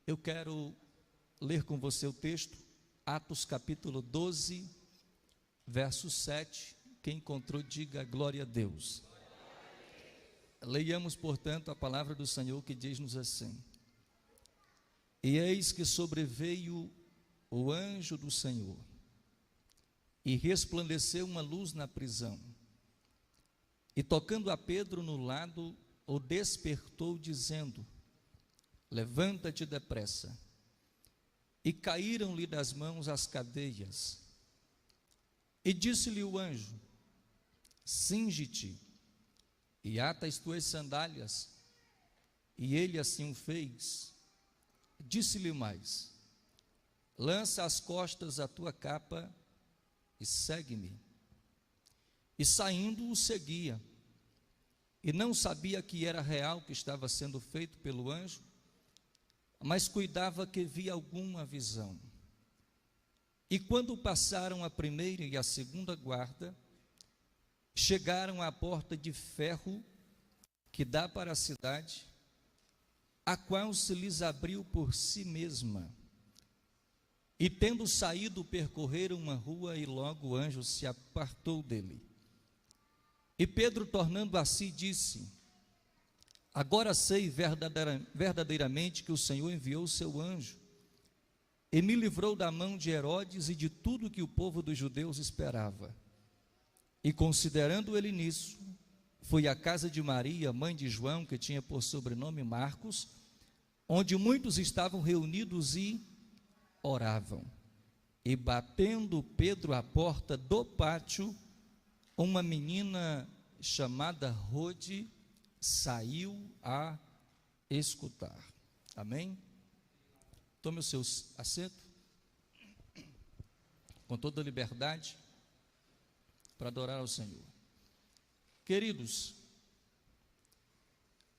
Eu quero ler com você o texto, Atos capítulo 12, verso 7. Quem encontrou, diga glória a Deus. Leiamos, portanto, a palavra do Senhor, que diz-nos assim: E eis que sobreveio o anjo do Senhor, e resplandeceu uma luz na prisão, e tocando a Pedro no lado, o despertou, dizendo: Levanta-te depressa. E caíram-lhe das mãos as cadeias. E disse-lhe o anjo: Cinge-te e ata as tuas sandálias. E ele assim o fez. Disse-lhe mais: Lança às costas a tua capa e segue-me. E saindo o seguia, e não sabia que era real que estava sendo feito pelo anjo, mas cuidava que via alguma visão. E quando passaram a primeira e a segunda guarda, chegaram à porta de ferro que dá para a cidade, a qual se lhes abriu por si mesma. E tendo saído, percorreram uma rua, e logo o anjo se apartou dele. E Pedro, tornando a si, disse: Agora sei verdadeiramente que o Senhor enviou o seu anjo, e me livrou da mão de Herodes e de tudo que o povo dos judeus esperava. E considerando ele nisso, fui à casa de Maria, mãe de João, que tinha por sobrenome Marcos, onde muitos estavam reunidos e oravam. E batendo Pedro à porta do pátio, uma menina chamada Rode saiu a escutar. Amém? Tome o seu assento, com toda a liberdade, para adorar ao Senhor. Queridos,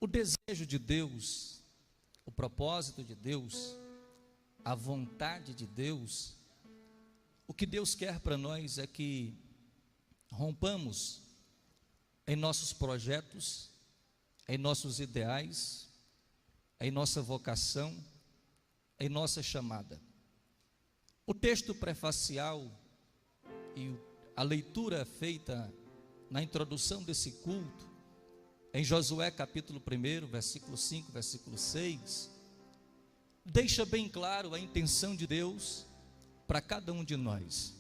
o desejo de Deus, o propósito de Deus, a vontade de Deus, o que Deus quer para nós é que rompamos em nossos projetos, em nossos ideais, em nossa vocação, em nossa chamada. O texto prefacial e a leitura feita na introdução desse culto, em Josué capítulo 1, versículo 5, versículo 6, deixa bem claro a intenção de Deus para cada um de nós.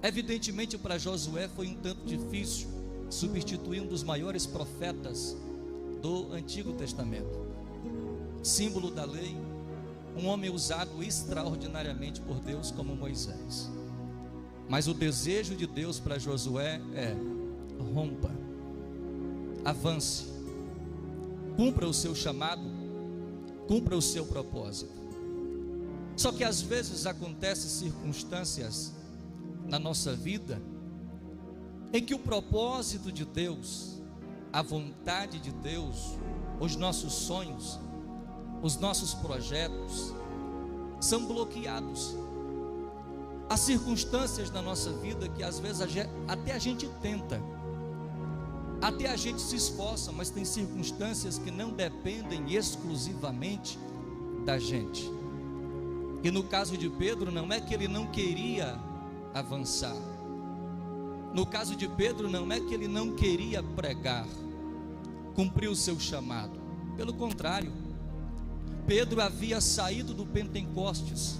Evidentemente, para Josué foi um tanto difícil substituir um dos maiores profetas do Antigo Testamento, símbolo da lei, um homem usado extraordinariamente por Deus como Moisés. Mas o desejo de Deus para Josué é: rompa, avance, cumpra o seu chamado, cumpra o seu propósito. Só que às vezes acontecem circunstâncias na nossa vida em que o propósito de Deus, a vontade de Deus, os nossos sonhos, os nossos projetos são bloqueados. Há circunstâncias na nossa vida que às vezes até a gente tenta, até a gente se esforça, mas tem circunstâncias que não dependem exclusivamente da gente. E no caso de Pedro, não é que ele não queria avançar. No caso de Pedro, não é que ele não queria pregar, cumprir o seu chamado. Pelo contrário, Pedro havia saído do Pentecostes.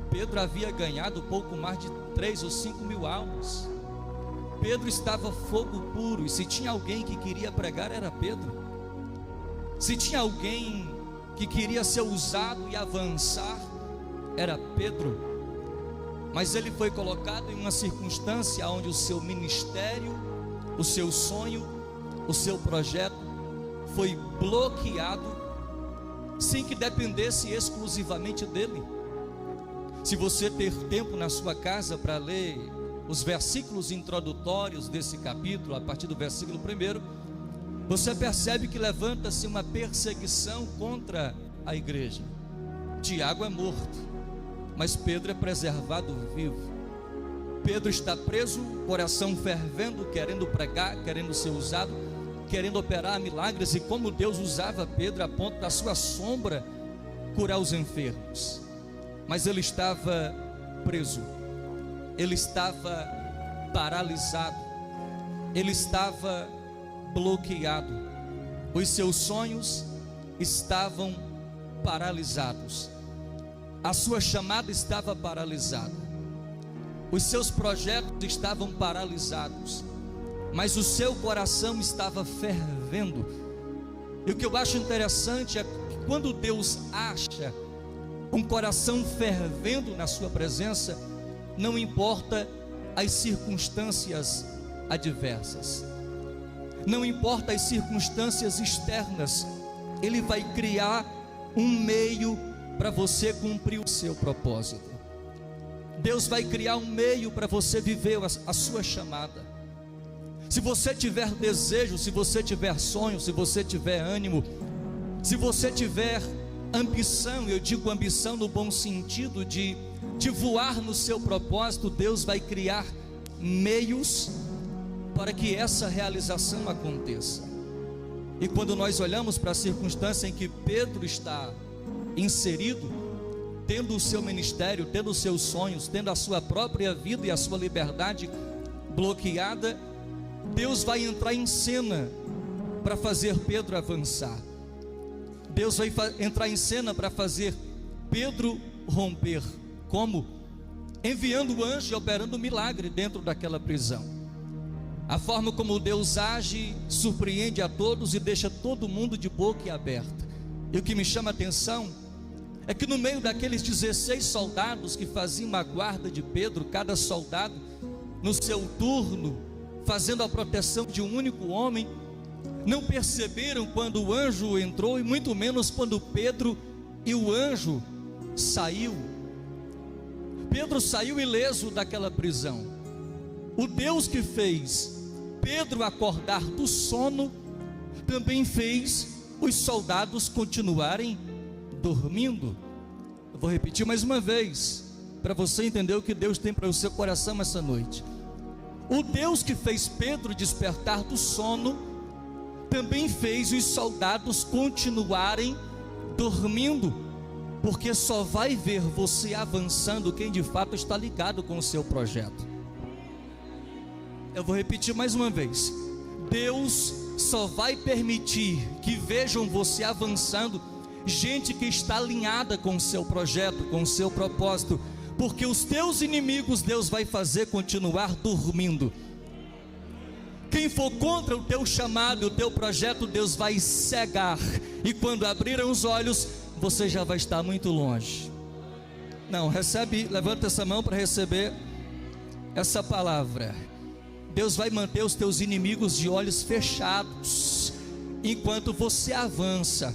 Pedro havia ganhado pouco mais de 3 ou 5 mil almas. Pedro estava fogo puro, e se tinha alguém que queria pregar, era Pedro. Se tinha alguém que queria ser usado e avançar, era Pedro. Mas ele foi colocado em uma circunstância onde o seu ministério, o seu sonho, o seu projeto foi bloqueado, sem que dependesse exclusivamente dele. Se você ter tempo na sua casa para ler os versículos introdutórios desse capítulo, a partir do versículo 1, você percebe que levanta-se uma perseguição contra a igreja. Tiago é morto, mas Pedro é preservado vivo. Pedro está preso, coração fervendo, querendo pregar, querendo ser usado, querendo operar milagres. E como Deus usava Pedro a ponto da sua sombra curar os enfermos, mas ele estava preso, ele estava paralisado, ele estava bloqueado, os seus sonhos estavam paralisados, a sua chamada estava paralisada, os seus projetos estavam paralisados, mas o seu coração estava fervendo. E o que eu acho interessante é que quando Deus acha um coração fervendo na sua presença, não importa as circunstâncias adversas, não importa as circunstâncias externas, Ele vai criar um meio para você cumprir o seu propósito. Deus vai criar um meio para você viver a sua chamada. Se você tiver desejo, se você tiver sonho, se você tiver ânimo, se você tiver ambição, eu digo ambição no bom sentido de voar no seu propósito, Deus vai criar meios para que essa realização aconteça. E quando nós olhamos para a circunstância em que Pedro está inserido, tendo o seu ministério, tendo os seus sonhos, tendo a sua própria vida e a sua liberdade bloqueada, Deus vai entrar em cena para fazer Pedro avançar. Deus vai entrar em cena para fazer Pedro romper. Como? Enviando o anjo e operando um milagre dentro daquela prisão. A forma como Deus age surpreende a todos e deixa todo mundo de boca aberta. E o que me chama a atenção é que no meio daqueles 16 soldados que faziam a guarda de Pedro, cada soldado no seu turno, fazendo a proteção de um único homem, não perceberam quando o anjo entrou, e muito menos quando Pedro e o anjo saiu. Pedro saiu ileso daquela prisão. O Deus que fez Pedro acordar do sono, também fez os soldados continuarem dormindo. Eu vou repetir mais uma vez, para você entender o que Deus tem para o seu coração essa noite. O Deus que fez Pedro despertar do sono, também fez os soldados continuarem dormindo, porque só vai ver você avançando quem de fato está ligado com o seu projeto. Eu vou repetir mais uma vez. Deus só vai permitir que vejam você avançando gente que está alinhada com o seu projeto, com o seu propósito, porque os teus inimigos Deus vai fazer continuar dormindo. Quem for contra o teu chamado, o teu projeto, Deus vai cegar, e quando abrirem os olhos, você já vai estar muito longe. Não, recebe, levanta essa mão para receber essa palavra. Deus vai manter os teus inimigos de olhos fechados enquanto você avança.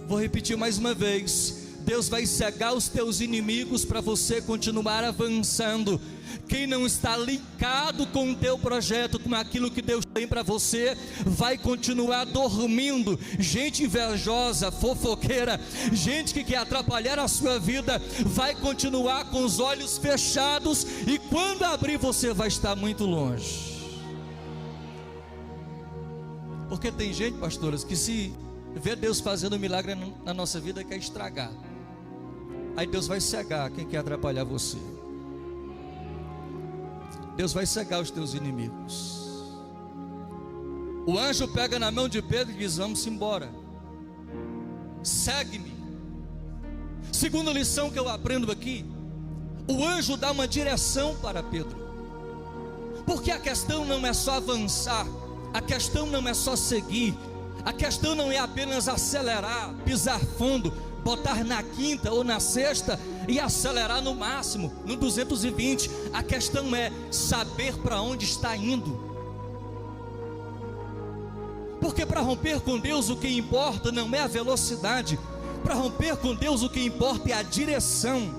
Vou repetir mais uma vez. Deus vai cegar os teus inimigos para você continuar avançando. Quem não está ligado com o teu projeto, com aquilo que Deus tem para você, vai continuar dormindo. Gente invejosa, fofoqueira, gente que quer atrapalhar a sua vida, vai continuar com os olhos fechados, e quando abrir você vai estar muito longe. Porque tem gente, pastores, que se vê Deus fazendo um milagre na nossa vida, quer estragar. Aí Deus vai cegar quem quer atrapalhar você. Deus vai cegar os teus inimigos. O anjo pega na mão de Pedro e diz: vamos embora, segue-me. Segunda lição que eu aprendo aqui, o anjo dá uma direção para Pedro, porque a questão não é só avançar, a questão não é só seguir, a questão não é apenas acelerar, pisar fundo, botar na quinta ou na sexta e acelerar no máximo, no 220. A questão é saber para onde está indo. Porque para romper com Deus o que importa não é a velocidade. Para romper com Deus o que importa é a direção.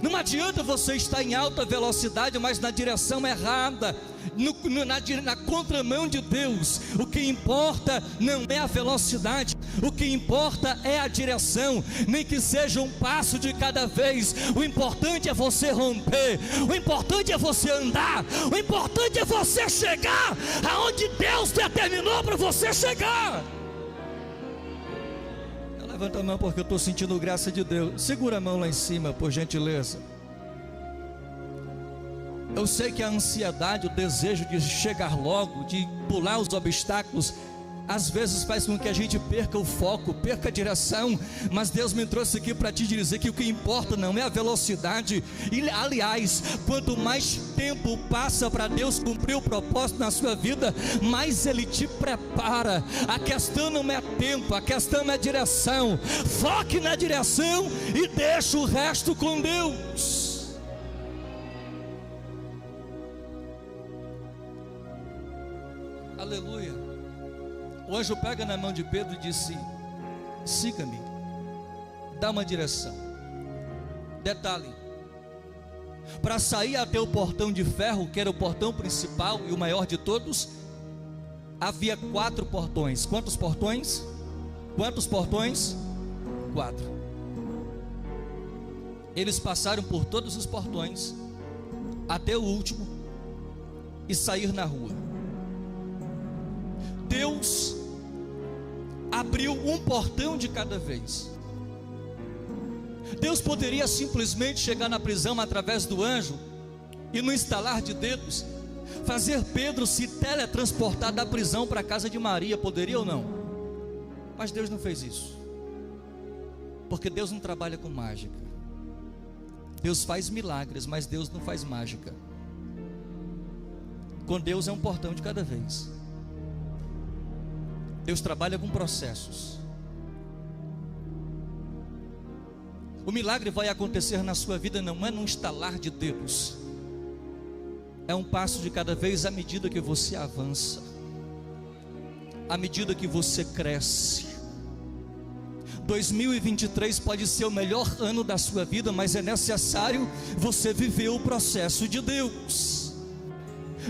Não adianta você estar em alta velocidade, mas na direção errada, na contramão de Deus. O que importa não é a velocidade, o que importa é a direção, nem que seja um passo de cada vez. O importante é você romper, o importante é você andar, o importante é você chegar aonde Deus determinou para você chegar. levanta a mão porque eu estou sentindo graça de Deus. Segura a mão lá em cima, por gentileza. Eu sei que a ansiedade, o desejo de chegar logo, de pular os obstáculos, às vezes faz com que a gente perca o foco, perca a direção, mas Deus me trouxe aqui para te dizer que o que importa não é a velocidade. E aliás, quanto mais tempo passa para Deus cumprir o propósito na sua vida, mais Ele te prepara. A questão não é tempo, a questão é direção. Foque na direção e deixa o resto com Deus. Aleluia. O anjo pega na mão de Pedro e disse: siga-me, dá uma direção. Detalhe: para sair até o portão de ferro, que era o portão principal e o maior de todos, havia 4 portões. Quantos portões? Quantos portões? 4. Eles passaram por todos os portões até o último e sair na rua. Deus abriu um portão de cada vez. Deus poderia simplesmente chegar na prisão através do anjo e no estalar de dedos fazer Pedro se teletransportar da prisão para a casa de Maria. Poderia ou não? Mas Deus não fez isso, porque Deus não trabalha com mágica. Deus faz milagres, mas Deus não faz mágica. Com Deus é um portão de cada vez. Deus trabalha com processos. O milagre vai acontecer na sua vida não é num estalar de dedos. É um passo de cada vez à medida que você avança, à medida que você cresce. 2023 pode ser o melhor ano da sua vida, mas é necessário você viver o processo de Deus.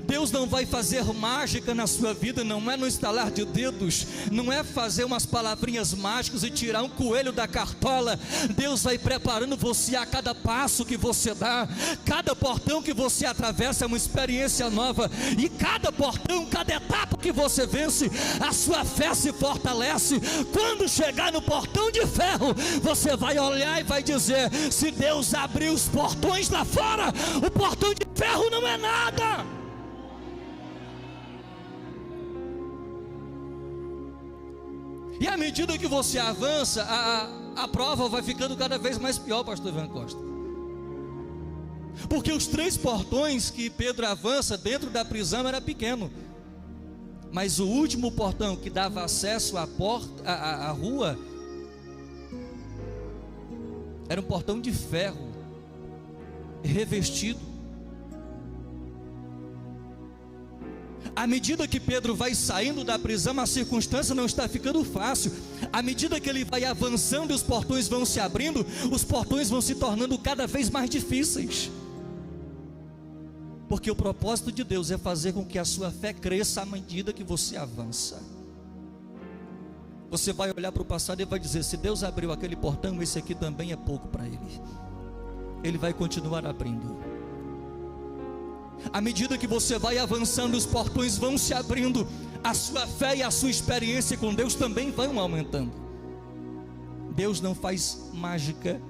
Deus não vai fazer mágica na sua vida, não é no estalar de dedos, não é fazer umas palavrinhas mágicas e tirar um coelho da cartola. Deus vai preparando você a cada passo que você dá, cada portão que você atravessa é uma experiência nova, e cada portão, cada etapa que você vence, a sua fé se fortalece. Quando chegar no portão de ferro, você vai olhar e vai dizer: se Deus abrir os portões lá fora, o portão de ferro não é nada. E à medida que você avança, a prova vai ficando cada vez mais pior, pastor Ivan Costa. Porque os 3 portões que Pedro avança dentro da prisão era pequeno, mas o último portão que dava acesso à porta, à rua, era um portão de ferro, revestido. À medida que Pedro vai saindo da prisão, a circunstância não está ficando fácil. À medida que ele vai avançando e os portões vão se abrindo, os portões vão se tornando cada vez mais difíceis. Porque o propósito de Deus é fazer com que a sua fé cresça à medida que você avança. Você vai olhar para o passado e vai dizer: se Deus abriu aquele portão, esse aqui também é pouco para Ele. Ele vai continuar abrindo. À medida que você vai avançando, os portões vão se abrindo, a sua fé e a sua experiência com Deus também vão aumentando. Deus não faz mágica,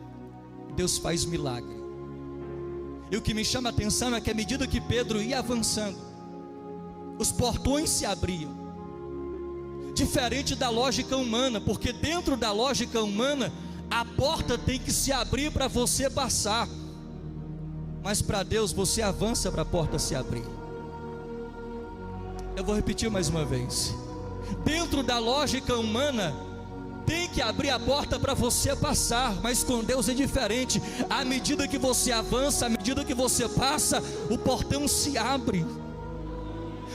Deus faz milagre. E o que me chama a atenção é que à medida que Pedro ia avançando, os portões se abriam. Diferente da lógica humana, porque dentro da lógica humana, a porta tem que se abrir para você passar. Mas para Deus você avança para a porta se abrir. Eu vou repetir mais uma vez. Dentro da lógica humana, tem que abrir a porta para você passar, mas com Deus é diferente. À medida que você avança, à medida que você passa, o portão se abre.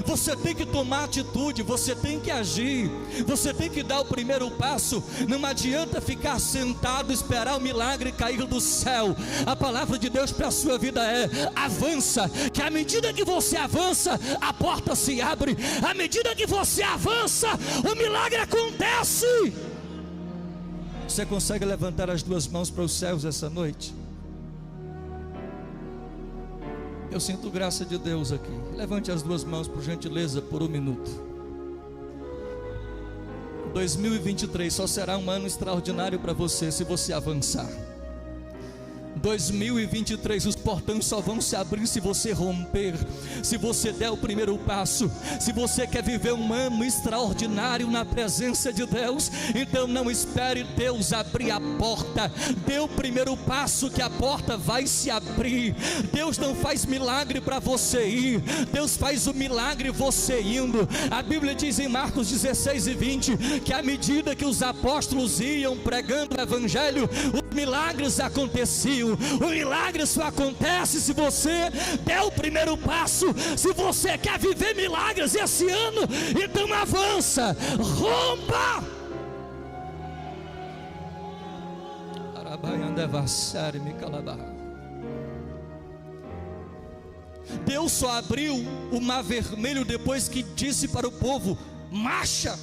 Você tem que tomar atitude, você tem que agir, você tem que dar o primeiro passo. Não adianta ficar sentado e esperar o milagre cair do céu. A palavra de Deus para a sua vida é: avança, que à medida que você avança, a porta se abre. À medida que você avança, o milagre acontece. Você consegue levantar as 2 mãos para os céus essa noite? Eu sinto graça de Deus aqui. Levante as 2 mãos, por gentileza, por 1 minuto. 2023 só será um ano extraordinário para você se você avançar. 2023, os portões só vão se abrir se você romper, se você der o primeiro passo. Se você quer viver um ano extraordinário na presença de Deus, então não espere Deus abrir a porta, dê o primeiro passo que a porta vai se abrir. Deus não faz milagre para você ir, Deus faz o milagre você indo. A Bíblia diz em Marcos 16:20 que à medida que os apóstolos iam pregando o evangelho, os milagres aconteciam. O milagre só acontece se você der o primeiro passo. Se você quer viver milagres esse ano, então avança, rompa. Deus só abriu o mar vermelho depois que disse para o povo: marcha.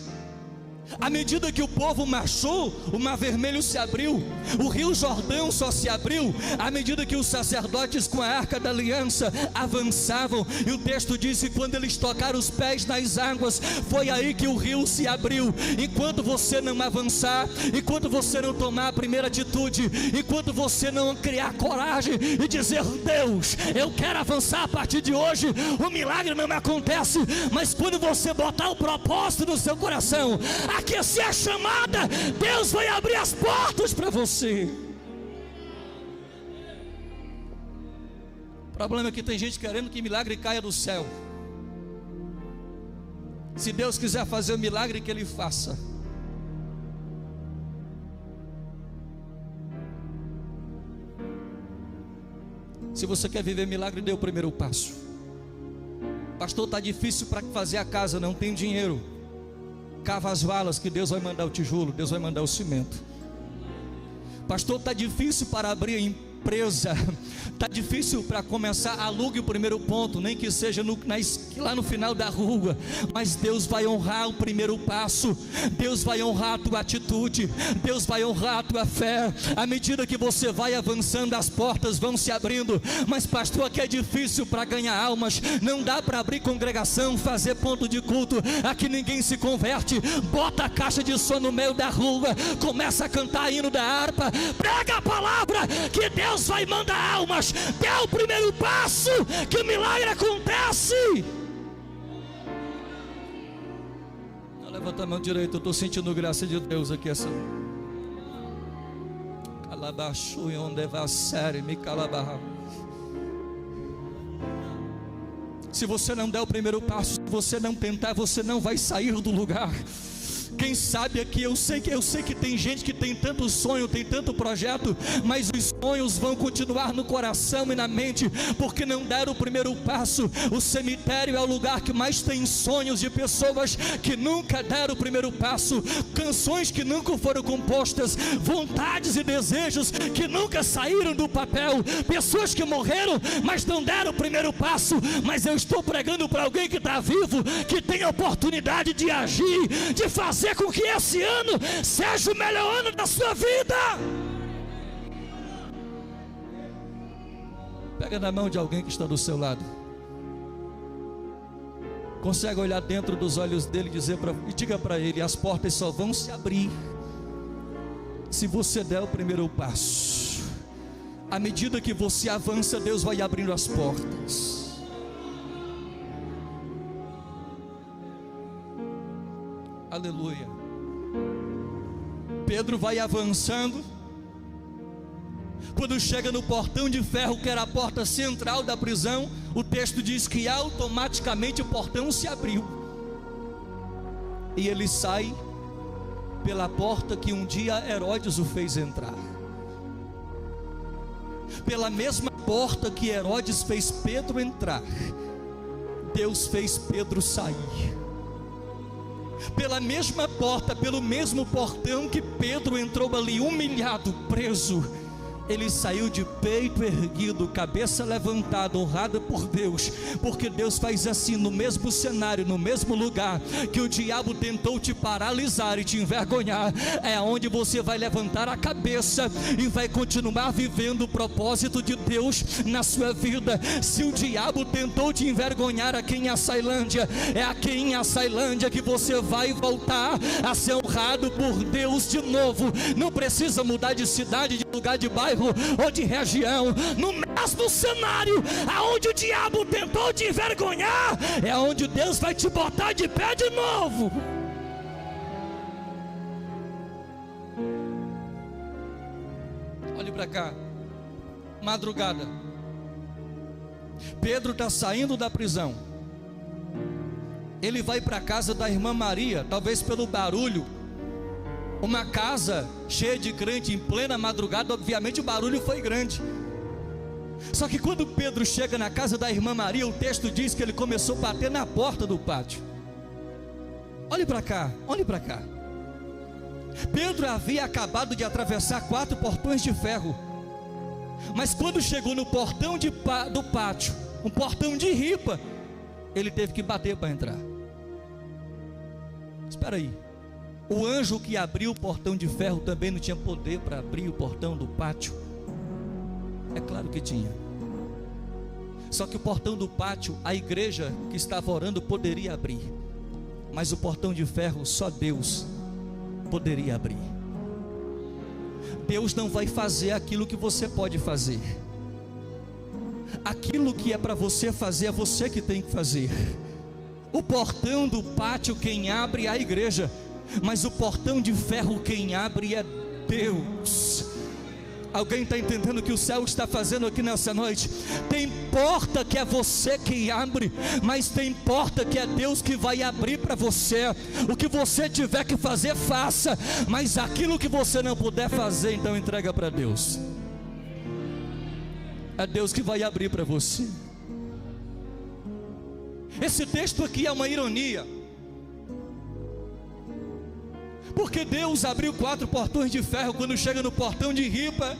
À medida que o povo marchou, o mar vermelho se abriu, o rio Jordão só se abriu à medida que os sacerdotes com a arca da aliança avançavam. E o texto diz que quando eles tocaram os pés nas águas, foi aí que o rio se abriu. Enquanto você não avançar, enquanto você não tomar a primeira atitude, enquanto você não criar coragem e dizer: Deus, eu quero avançar a partir de hoje, o milagre não acontece. Mas quando você botar o propósito no seu coração, aquecer a chamada, Deus vai abrir as portas para você. O problema é que tem gente querendo que milagre caia do céu. Se Deus quiser fazer o milagre, que Ele faça. Se você quer viver milagre, dê o primeiro passo. Pastor, está difícil para fazer a casa, não tem dinheiro. Cava as valas que Deus vai mandar o tijolo, Deus vai mandar o cimento. Pastor, está difícil para abrir a empresa, está difícil para começar, alugue o primeiro ponto, nem que seja lá no final da rua, mas Deus vai honrar o primeiro passo, Deus vai honrar a tua atitude, Deus vai honrar a tua fé. À medida que você vai avançando, as portas vão se abrindo. Mas pastor, aqui é difícil para ganhar almas, não dá para abrir congregação, fazer ponto de culto, aqui ninguém se converte. Bota a caixa de som no meio da rua, começa a cantar hino da harpa, prega a palavra que Deus vai mandar almas. Dê o primeiro passo que o milagre acontece. Levanta a mão direita, eu estou sentindo graça de Deus aqui essa. Se você não der o primeiro passo, se você não tentar, você não vai sair do lugar. Quem sabe aqui, eu sei que tem gente que tem tanto sonho, tem tanto projeto, mas os sonhos vão continuar no coração e na mente, porque não deram o primeiro passo. O cemitério é o lugar que mais tem sonhos de pessoas que nunca deram o primeiro passo, canções que nunca foram compostas, vontades e desejos que nunca saíram do papel, pessoas que morreram, mas não deram o primeiro passo. Mas eu estou pregando para alguém que está vivo, que tem a oportunidade de agir, de fazer com que esse ano seja o melhor ano da sua vida. Pega na mão de alguém que está do seu lado. Consegue olhar dentro dos olhos dele e diga para ele: as portas só vão se abrir se você der o primeiro passo. À medida que você avança, Deus vai abrindo as portas. Aleluia. Pedro vai avançando. Quando chega no portão de ferro, que era a porta central da prisão, o texto diz que automaticamente o portão se abriu, e ele sai pela porta que um dia Herodes o fez entrar, pela mesma porta que Herodes fez Pedro entrar, Deus fez Pedro sair. Pela mesma porta, pelo mesmo portão que Pedro entrou ali humilhado, preso, ele saiu de peito erguido, cabeça levantada, honrado por Deus, porque Deus faz assim no mesmo cenário, no mesmo lugar que o diabo tentou te paralisar e te envergonhar, é onde você vai levantar a cabeça e vai continuar vivendo o propósito de Deus na sua vida. Se o diabo tentou te envergonhar aqui em Açailândia, é aqui em Açailândia que você vai voltar a ser honrado por Deus de novo. Não precisa mudar de cidade, de lugar, de bairro ou de região. No mesmo cenário aonde o diabo tentou te envergonhar, é onde Deus vai te botar de pé de novo. Olhe para cá. Madrugada, Pedro está saindo da prisão. Ele vai para a casa da irmã Maria, talvez pelo barulho. Uma casa cheia de crente em plena madrugada, obviamente o barulho foi grande. Só que quando Pedro chega na casa da irmã Maria, o texto diz que ele começou a bater na porta do pátio. Olhe para cá, olhe para cá. Pedro havia acabado de atravessar 4 portões de ferro, mas quando chegou no portão do pátio, um portão de ripa, ele teve que bater para entrar. Espera aí, o anjo que abriu o portão de ferro também não tinha poder para abrir o portão do pátio? É claro que tinha. Só que o portão do pátio, a igreja que estava orando poderia abrir, mas o portão de ferro só Deus poderia abrir. Deus não vai fazer aquilo que você pode fazer. Aquilo que é para você fazer, é você que tem que fazer. O portão do pátio quem abre é a igreja, mas o portão de ferro quem abre é Deus. Alguém está entendendo o que o céu está fazendo aqui nessa noite? Tem porta que é você que abre, mas tem porta que é Deus que vai abrir para você. O que você tiver que fazer, faça, mas aquilo que você não puder fazer, então entrega para Deus. É Deus que vai abrir para você. Esse texto aqui é uma ironia, porque Deus abriu 4 portões de ferro. Quando chega no portão de ripa,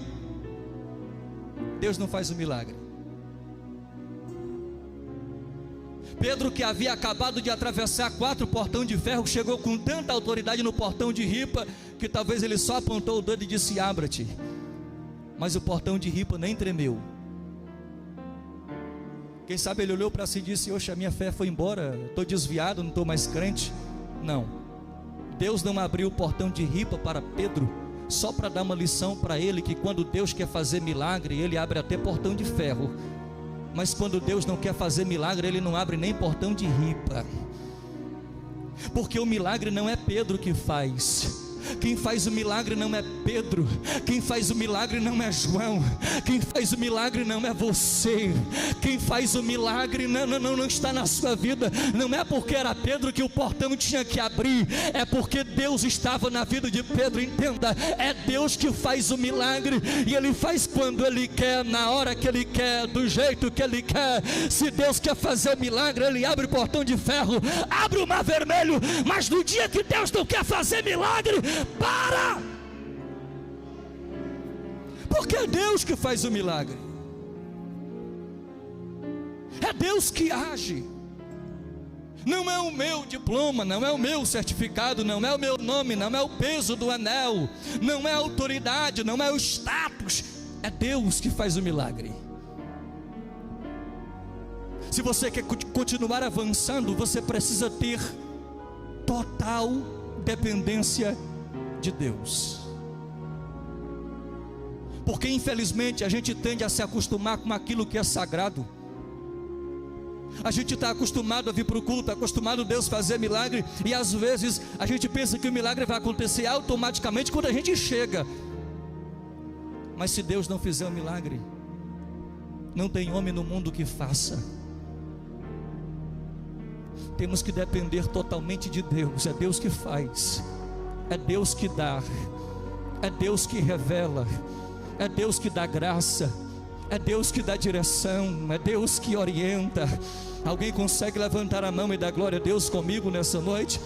Deus não faz o milagre. Pedro, que havia acabado de atravessar 4 portões de ferro, chegou com tanta autoridade no portão de ripa, que talvez ele só apontou o dedo e disse: abra-te. Mas o portão de ripa nem tremeu. Quem sabe ele olhou para si e disse: oxe, a minha fé foi embora, estou desviado, não estou mais crente. Não, Deus não abriu o portão de ripa para Pedro só para dar uma lição para ele, que quando Deus quer fazer milagre, ele abre até portão de ferro, mas quando Deus não quer fazer milagre, ele não abre nem portão de ripa, porque o milagre não é Pedro que faz. Quem faz o milagre não é Pedro, quem faz o milagre não é João, quem faz o milagre não é você, quem faz o milagre não está na sua vida. Não é porque era Pedro que o portão tinha que abrir, é porque Deus estava na vida de Pedro. Entenda, é Deus que faz o milagre, e Ele faz quando Ele quer, na hora que Ele quer, do jeito que Ele quer. Se Deus quer fazer milagre, Ele abre o portão de ferro, abre o mar vermelho, mas no dia que Deus não quer fazer milagre, para, porque é Deus que faz o milagre, é Deus que age. Não é o meu diploma, não é o meu certificado, não é o meu nome, não é o peso do anel, não é a autoridade, não é o status, é Deus que faz o milagre. Se você quer continuar avançando, você precisa ter total dependência de Deus, porque infelizmente a gente tende a se acostumar com aquilo que é sagrado. A gente está acostumado a vir para o culto, acostumado a Deus fazer milagre, e às vezes a gente pensa que o milagre vai acontecer automaticamente quando a gente chega. Mas se Deus não fizer o milagre, não tem homem no mundo que faça. Temos que depender totalmente de Deus. É Deus que faz, é Deus que dá, é Deus que revela, é Deus que dá graça, é Deus que dá direção, é Deus que orienta. Alguém consegue levantar a mão e dar glória a Deus comigo nessa noite?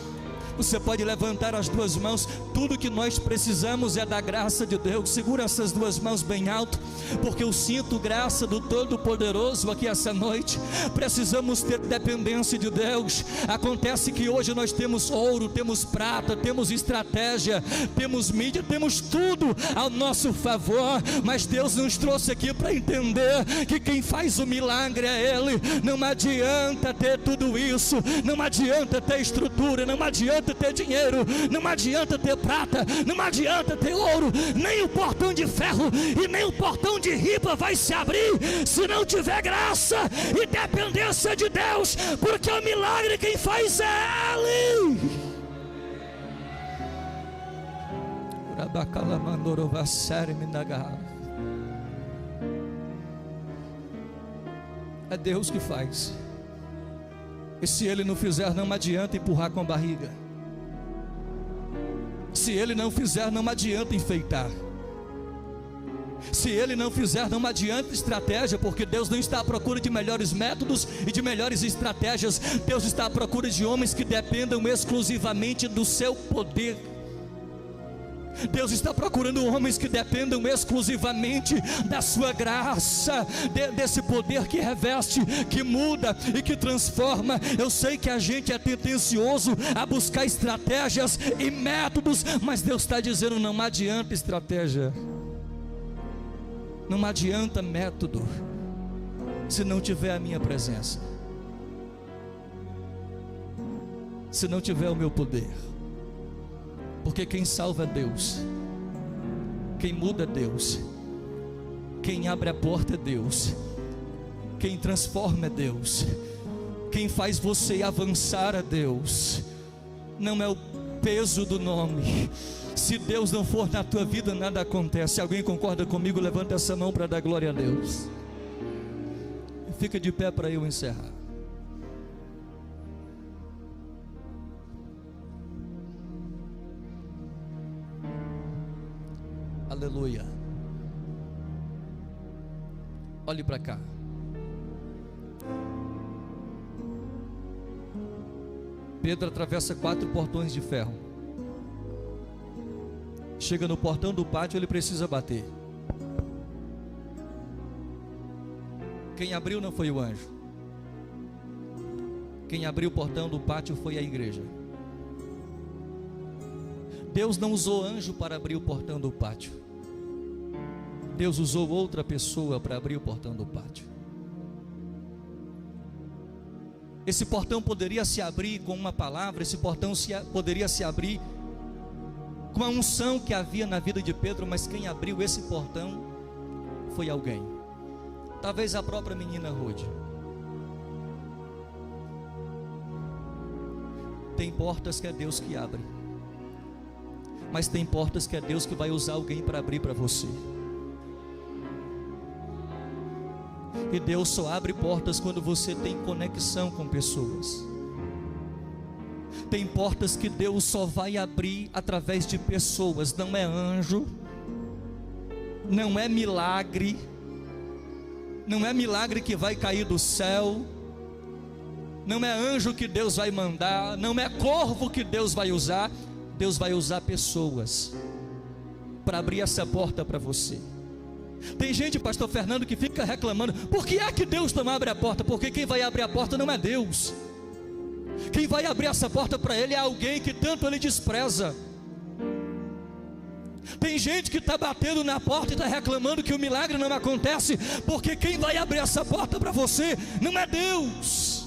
Você pode levantar as duas mãos. Tudo que nós precisamos é da graça de Deus. Segura essas duas mãos bem alto, porque eu sinto graça do Todo-Poderoso aqui essa noite. Precisamos ter dependência de Deus. Acontece que hoje nós temos ouro, temos prata, temos estratégia, temos mídia, temos tudo ao nosso favor, mas Deus nos trouxe aqui para entender que quem faz o milagre é Ele. Não adianta ter tudo isso, não adianta ter estrutura, não adianta ter dinheiro, não adianta ter prata, não adianta ter ouro, nem o portão de ferro e nem o portão de ripa vai se abrir se não tiver graça e dependência de Deus, porque o milagre quem faz é Ele. É Deus que faz. E se Ele não fizer, não adianta empurrar com a barriga. Se Ele não fizer, não adianta enfeitar. Se Ele não fizer, não adianta estratégia, porque Deus não está à procura de melhores métodos e de melhores estratégias. Deus está à procura de homens que dependam exclusivamente do seu poder. Deus está procurando homens que dependam exclusivamente da sua graça, desse poder que reveste, que muda e que transforma. Eu sei que a gente é tendencioso a buscar estratégias e métodos, mas Deus está dizendo: não adianta estratégia, não adianta método, se não tiver a minha presença, se não tiver o meu poder. Porque quem salva é Deus, quem muda é Deus, quem abre a porta é Deus, quem transforma é Deus, quem faz você avançar é Deus. Não é o peso do nome. Se Deus não for na tua vida, nada acontece. Alguém concorda comigo? Levanta essa mão para dar glória a Deus. Fica de pé para eu encerrar. Aleluia. Olhe para cá. Pedro atravessa 4 portões de ferro. Chega no portão do pátio, ele precisa bater. Quem abriu não foi o anjo. Quem abriu o portão do pátio foi a igreja. Deus não usou anjo para abrir o portão do pátio. Deus usou outra pessoa para abrir o portão do pátio. Esse portão poderia se abrir com uma palavra, esse portão poderia se abrir com a unção que havia na vida de Pedro, mas quem abriu esse portão foi alguém. Talvez a própria menina Rude. Tem portas que é Deus que abre, mas tem portas que é Deus que vai usar alguém para abrir para você. E Deus só abre portas quando você tem conexão com pessoas. Tem portas que Deus só vai abrir através de pessoas. Não é anjo, não é milagre, não é milagre que vai cair do céu, não é anjo que Deus vai mandar, não é corvo que Deus vai usar. Deus vai usar pessoas para abrir essa porta para você. Tem gente, pastor Fernando, que fica reclamando: por que é que Deus não abre a porta? Porque quem vai abrir a porta não é Deus. Quem vai abrir essa porta para ele é alguém que tanto ele despreza. Tem gente que está batendo na porta e está reclamando que o milagre não acontece, porque quem vai abrir essa porta para você não é Deus.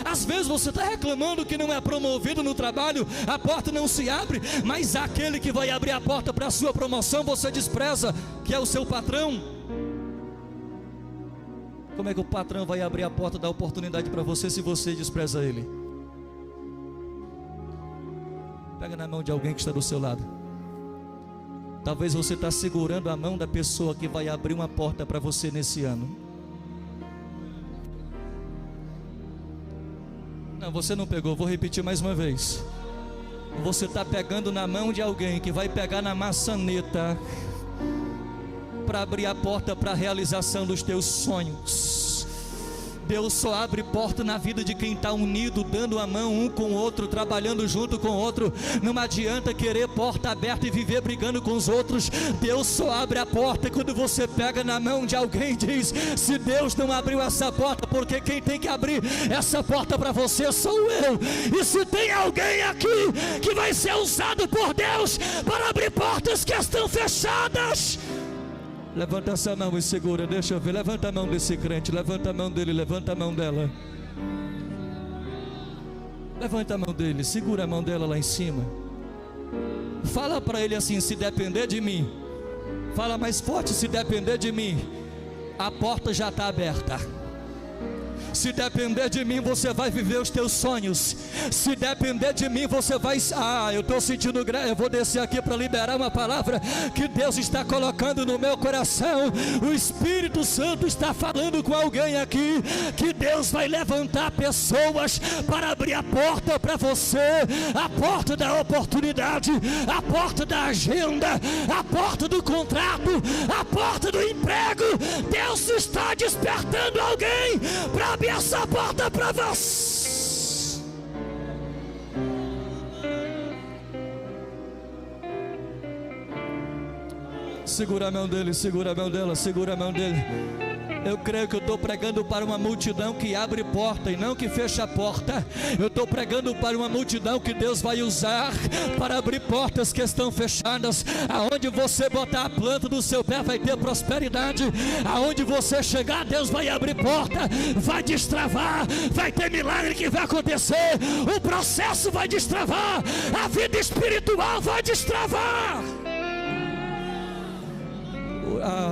Às vezes você está reclamando que não é promovido no trabalho, a porta não se abre, mas aquele que vai abrir a porta para a sua promoção você despreza, que é o seu patrão. Como é que o patrão vai abrir a porta da oportunidade para você se você despreza ele? Pega na mão de alguém que está do seu lado. Talvez você está segurando a mão da pessoa que vai abrir uma porta para você nesse ano. Não, você não pegou, vou repetir mais uma vez. Você está pegando na mão de alguém que vai pegar na maçaneta para abrir a porta para a realização dos teus sonhos. Deus só abre porta na vida de quem está unido, dando a mão um com o outro, trabalhando junto com o outro. Não adianta querer porta aberta e viver brigando com os outros. Deus só abre a porta quando você pega na mão de alguém e diz: se Deus não abriu essa porta, porque quem tem que abrir essa porta para você sou eu. E se tem alguém aqui que vai ser usado por Deus para abrir portas que estão fechadas, levanta essa mão e segura, deixa eu ver. Levanta a mão desse crente, levanta a mão dele, levanta a mão dela. Levanta a mão dele, segura a mão dela lá em cima. Fala para ele assim: se depender de mim. Fala mais forte: se depender de mim, a porta já está aberta. Se depender de mim, você vai viver os teus sonhos. Se depender de mim, você vai... eu estou sentindo eu vou descer aqui para liberar uma palavra que Deus está colocando no meu coração. O Espírito Santo está falando com alguém aqui, que Deus vai levantar pessoas para abrir a porta para você, a porta da oportunidade, a porta da agenda, a porta do contrato, a porta do emprego. Deus está despertando alguém para abrir essa porta para você. Segura a mão dele, segura a mão dela, segura a mão dele. Eu creio que eu estou pregando para uma multidão que abre porta e não que fecha a porta. Eu estou pregando para uma multidão que Deus vai usar para abrir portas que estão fechadas. Aonde você botar a planta do seu pé vai ter prosperidade. Aonde você chegar, Deus vai abrir porta, vai destravar, vai ter milagre que vai acontecer. O processo vai destravar, a vida espiritual vai destravar.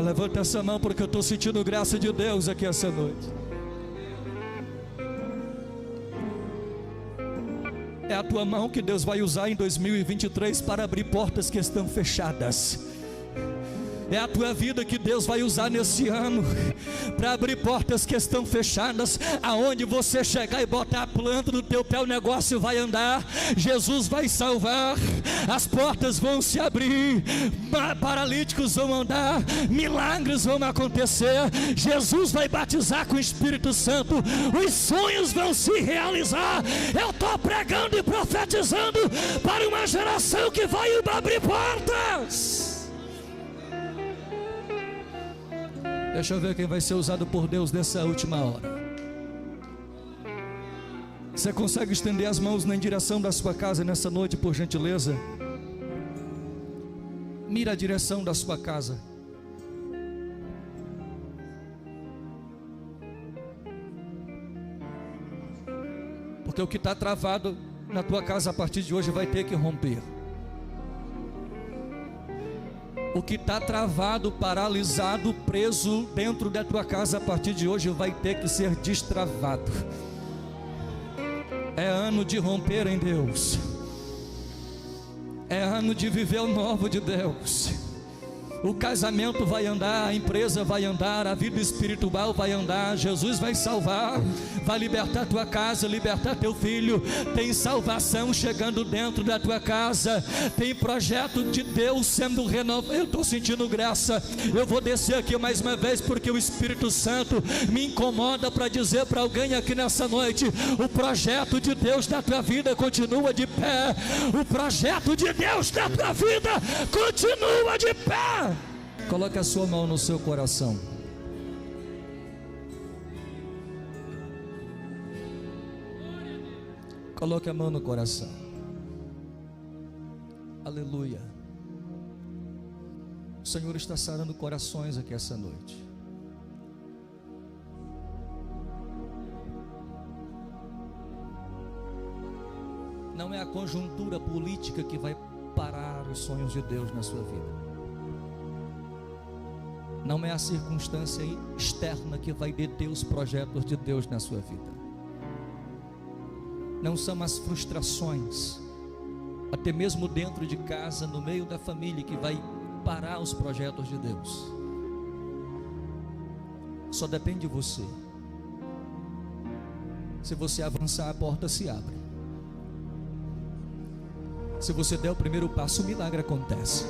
Levanta essa mão, porque eu estou sentindo graça de Deus aqui essa noite. É a tua mão que Deus vai usar em 2023 para abrir portas que estão fechadas. É a tua vida que Deus vai usar nesse ano para abrir portas que estão fechadas. Aonde você chegar e botar a planta do teu pé, o negócio vai andar. Jesus vai salvar, as portas vão se abrir, paralíticos vão andar, milagres vão acontecer. Jesus vai batizar com o Espírito Santo, os sonhos vão se realizar. Eu estou pregando e profetizando para uma geração que vai abrir portas. Deixa eu ver quem vai ser usado por Deus nessa última hora. Você consegue estender as mãos na direção da sua casa nessa noite, por gentileza? Mira a direção da sua casa. Porque o que está travado na tua casa a partir de hoje vai ter que romper. O que está travado, paralisado, preso dentro da tua casa a partir de hoje vai ter que ser destravado. É ano de romper em Deus. É ano de viver o novo de Deus. O casamento vai andar, a empresa vai andar, a vida espiritual vai andar. Jesus vai salvar, vai libertar tua casa, libertar teu filho. Tem salvação chegando dentro da tua casa. Tem projeto de Deus sendo renovado. Eu estou sentindo graça. Eu vou descer aqui mais uma vez, porque o Espírito Santo me incomoda para dizer para alguém aqui nessa noite: o projeto de Deus da tua vida continua de pé. O projeto de Deus da tua vida continua de pé. Coloque a sua mão no seu coração. Coloque a mão no coração. Aleluia. O Senhor está sarando corações aqui essa noite. Não é a conjuntura política que vai parar os sonhos de Deus na sua vida. Não é a circunstância externa que vai deter os projetos de Deus na sua vida. Não são as frustrações, até mesmo dentro de casa, no meio da família, que vai parar os projetos de Deus. Só depende de você. Se você avançar, a porta se abre. Se você der o primeiro passo, o milagre acontece.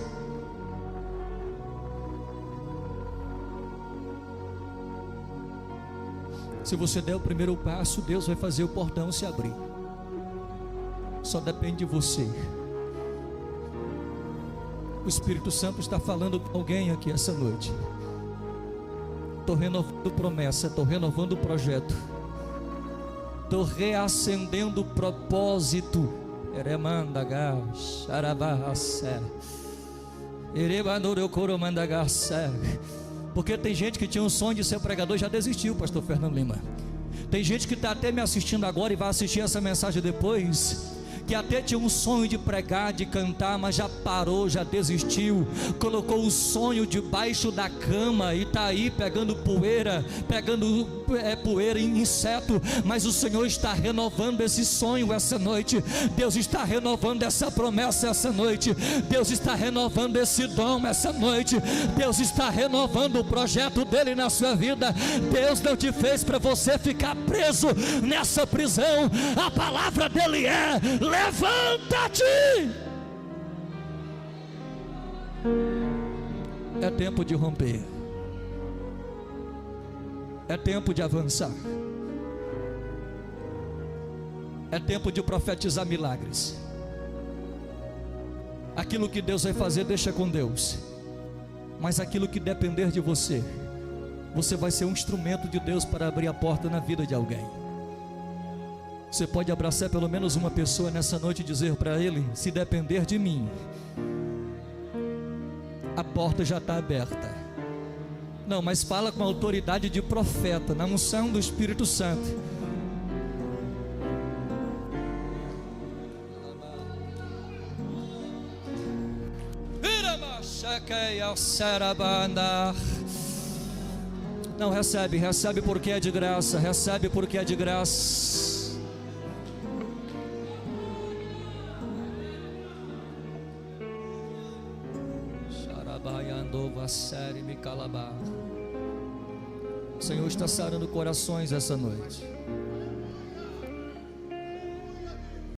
Se você der o primeiro passo, Deus vai fazer o portão se abrir. Só depende de você. O Espírito Santo está falando com alguém aqui essa noite. Estou renovando promessa, estou renovando o projeto, estou reacendendo o propósito. Porque tem gente que tinha um sonho de ser pregador e já desistiu, pastor Fernando Lima. Tem gente que está até me assistindo agora e vai assistir essa mensagem depois, que até tinha um sonho de pregar, de cantar, mas já parou, já desistiu, colocou o sonho debaixo da cama e está aí pegando poeira, poeira, inseto. Mas o Senhor está renovando esse sonho essa noite. Deus está renovando essa promessa essa noite. Deus está renovando esse dom essa noite. Deus está renovando o projeto dele na sua vida. Deus não te fez para você ficar preso nessa prisão. A palavra dele é: levanta-te. É tempo de romper. É tempo de avançar. É tempo de profetizar milagres. Aquilo que Deus vai fazer, deixa com Deus. Mas aquilo que depender de você, você vai ser um instrumento de Deus para abrir a porta na vida de alguém. Você pode abraçar pelo menos uma pessoa nessa noite e dizer para ele: se depender de mim, a porta já está aberta. Não, mas fala com a autoridade de profeta, na unção do Espírito Santo. Não, recebe porque é de graça. Recebe porque é de graça. O Senhor está sarando corações essa noite.